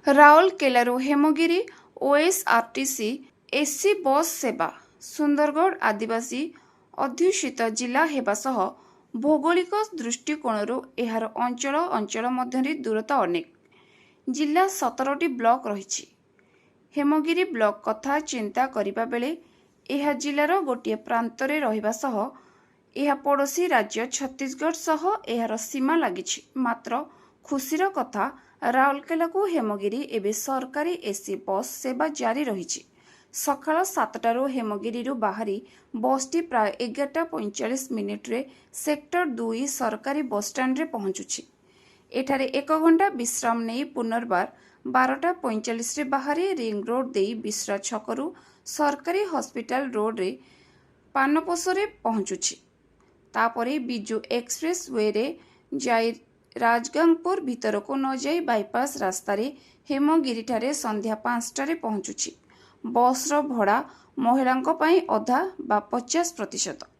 ରାଉରକେଲାରୁ Hemgiri OSRTC AC bus ସେବା ସୁନ୍ଦରଗଡ଼ ଆଦିବାସୀ ଅଧ୍ୟୁଷିତ ଜିଲ୍ଲା ହେବା ସହ ଭୌଗୋଳିକ ଦୃଷ୍ଟିକୋଣରୁ ଏହାର ଅଞ୍ଚଳ ମଧ୍ୟରେ ଦୂରତା ଅନେକ। ଜିଲ୍ଲା 17ଟି ବ୍ଲକ ରହିଛି। ହେମଗିରି ବ୍ଲକ କଥା ଚିନ୍ତା କରିବା ବେଳେ ଏହା ଜିଲ୍ଲାର ଗୋଟିଏ ପ୍ରାନ୍ତରେ ରହିବା ସହ ଏହା ପଡ଼ୋଶୀ ରାଜ୍ୟ ଛତିଶଗଡ଼ ସହ ଏହାର ସୀମା ଲାଗିଛି। ମାତ୍ର ଖୁସିର କଥା, ରାଉରକେଲାକୁ ହେମଗିରି ଏବେ ସରକାରୀ ଏସି ବସ୍ ସେବା ଜାରି ରହିଛି। ସକାଳ 7ଟାରୁ ହେମଗିରିରୁ ବାହାରି ବସ୍ଟି ପ୍ରାୟ 11:45ରେ ସେକ୍ଟର 2 ସରକାରୀ ବସ୍ଷ୍ଟାଣ୍ଡରେ ପହଞ୍ଚୁଛି। ଏଠାରେ 1 ଘଣ୍ଟା ବିଶ୍ରାମ ନେଇ ପୁନର୍ବାର 12:45ରେ ବାହାରି ରିଙ୍ଗ ରୋଡ୍ ଦେଇ ବିଶ୍ରା ଛକରୁ ସରକାରୀ ହସ୍ପିଟାଲ ରୋଡରେ ପାନପୋଷରେ ପହଞ୍ଚୁଛି। ତାପରେ ବିଜୁ ଏକ୍ସପ୍ରେସ୍ ୱେରେ ଯାଇ ରାଜଗାଙ୍ଗପୁର ଭିତରକୁ ନ ଯାଇ ବାଇପାସ୍ ରାସ୍ତାରେ ହେମଗିରିଠାରେ ସନ୍ଧ୍ୟା 5ଟାରେ ପହଞ୍ଚୁଛି। ବସ୍ର ଭଡ଼ା ମହିଳାଙ୍କ ପାଇଁ ଅଧା ବା 50%।